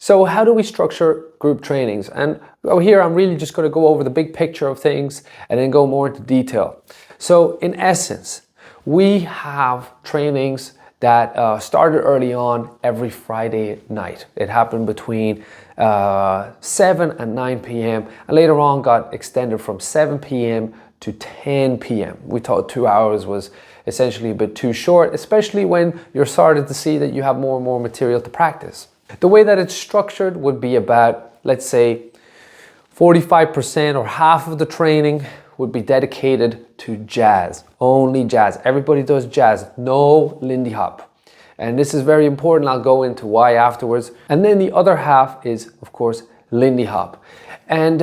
So how do we structure group trainings? And here I'm really just going to go over the big picture of things and then go more into detail. So in essence, we have trainings that started early on every Friday night. It happened between 7 and 9 p.m. and later on got extended from 7 p.m. to 10 p.m. We thought 2 hours was essentially a bit too short, especially when you're starting to see that you have more and more material to practice. The way that it's structured would be about, let's say, 45% or half of the training would be dedicated to jazz, only jazz. Everybody does jazz, no Lindy Hop. And this is very important. I'll go into why afterwards. And then the other half is, of course, Lindy Hop. And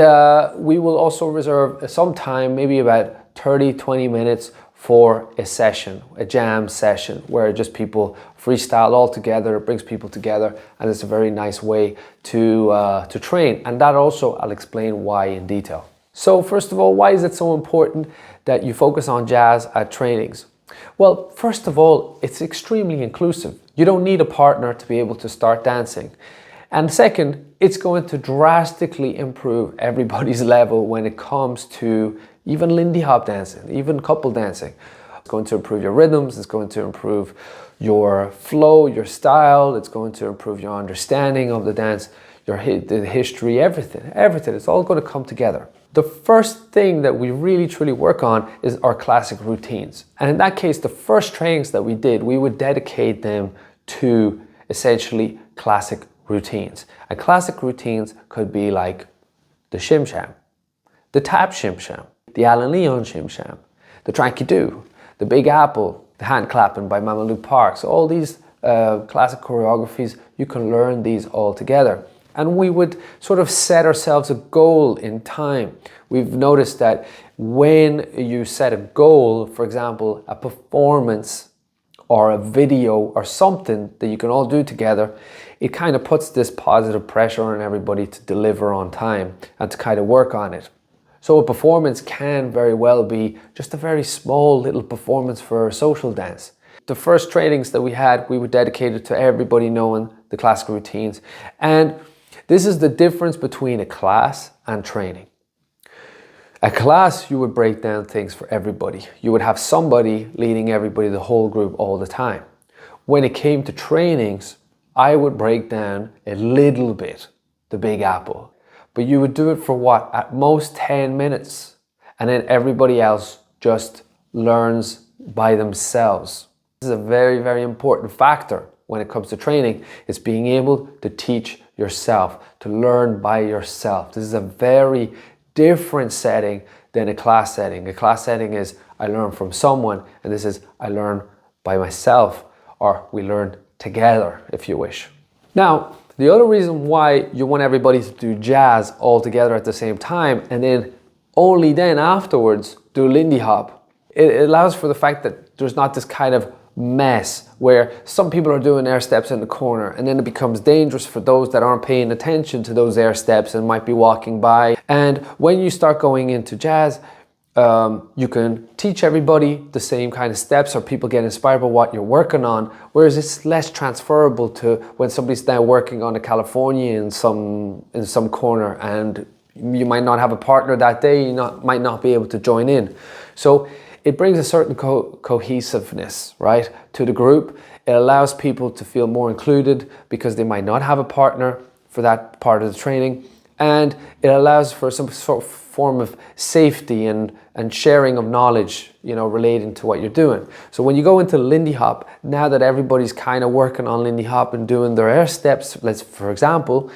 we will also reserve some time, maybe about 30-20 minutes for a session, a jam session, where just people freestyle all together. It brings people together, and it's a very nice way to train. And that also, I'll explain why in detail. So first of all, why is it so important that you focus on jazz at trainings? Well, first of all, it's extremely inclusive. You don't need a partner to be able to start dancing. And second, it's going to drastically improve everybody's level when it comes to even Lindy Hop dancing, even couple dancing. It's going to improve your rhythms, it's going to improve your flow, your style, it's going to improve your understanding of the dance, the history, everything. It's all going to come together. The first thing that we really truly work on is our classic routines. And in that case, the first trainings that we did, we would dedicate them to essentially classic routines. And classic routines could be like the Shim Sham, the Tap Shim Sham, the Alan Leon Shim Sham, the Tranky Doo, the Big Apple, the Hand Clapping by Mamalou Parks. All these classic choreographies, you can learn these all together. And we would sort of set ourselves a goal in time. We've noticed that when you set a goal, for example, a performance or a video or something that you can all do together, it kind of puts this positive pressure on everybody to deliver on time and to kind of work on it. So a performance can very well be just a very small little performance for a social dance. The first trainings that we had, we were dedicated to everybody knowing the classic routines. And this is the difference between a class and training. A class, you would break down things for everybody. You would have somebody leading everybody, the whole group, all the time. When it came to trainings, I would break down a little bit the Big Apple. But you would do it for what? At most 10 minutes. And then everybody else just learns by themselves. This is a very, very important factor when it comes to training. It's being able to teach yourself, to learn by yourself. This is a very different setting than a class setting. A class setting is I learn from someone, and this is I learn by myself, or we learn together, if you wish. Now, the other reason why you want everybody to do jazz all together at the same time, and then only then afterwards do Lindy Hop, it allows for the fact that there's not this kind of mess where some people are doing air steps in the corner, and then it becomes dangerous for those that aren't paying attention to those air steps and might be walking by. And when you start going into jazz, you can teach everybody the same kind of steps, or people get inspired by what you're working on, whereas it's less transferable to when somebody's now working on a California in some corner, and you might not have a partner that day, might not be able to join in. So it brings a certain cohesiveness, right, to the group. It allows people to feel more included because they might not have a partner for that part of the training. And it allows for some sort of form of safety and sharing of knowledge, relating to what you're doing. So when you go into Lindy Hop, now that everybody's kind of working on Lindy Hop and doing their air steps, for example,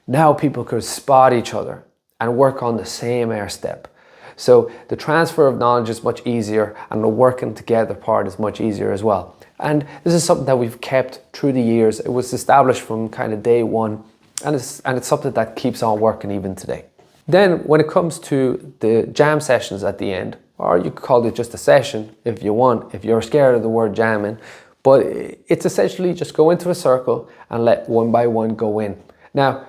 now people could spot each other and work on the same air step. So the transfer of knowledge is much easier, and the working together part is much easier as well. And this is something that we've kept through the years. It was established from kind of day one, and it's something that keeps on working even today. Then when it comes to the jam sessions at the end, or you could call it just a session if you want, if you're scared of the word jamming, but it's essentially just go into a circle and let one by one go in. Now,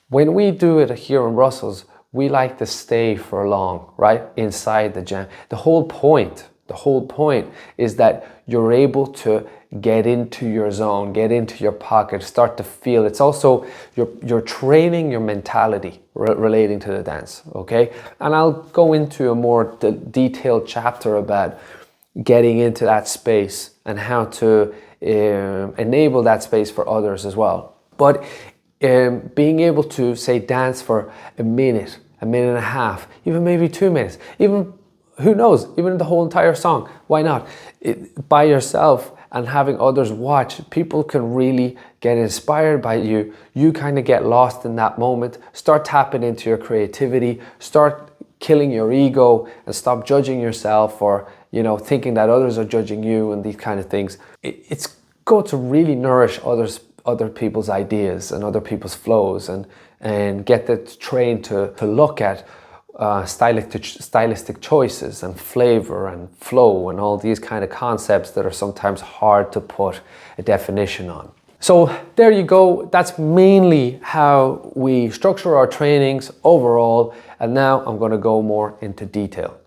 when we do it here in Brussels, we like to stay for long, right, inside the jam. The whole point The whole point is that you're able to get into your zone, get into your pocket, start to feel. It's also, you're training your mentality relating to the dance, okay? And I'll go into a more detailed chapter about getting into that space and how to enable that space for others as well. But being able to, say, dance for a minute and a half, even maybe 2 minutes, even, who knows, even the whole entire song, why not? By yourself and having others watch, people can really get inspired by you. You kind of get lost in that moment, start tapping into your creativity, start killing your ego and stop judging yourself or, you know, thinking that others are judging you and these kind of things. It's going to really nourish other people's ideas and other people's flows, and get the train to look at stylistic choices and flavor and flow and all these kind of concepts that are sometimes hard to put a definition on. So there you go. That's mainly how we structure our trainings overall. And now I'm going to go more into detail.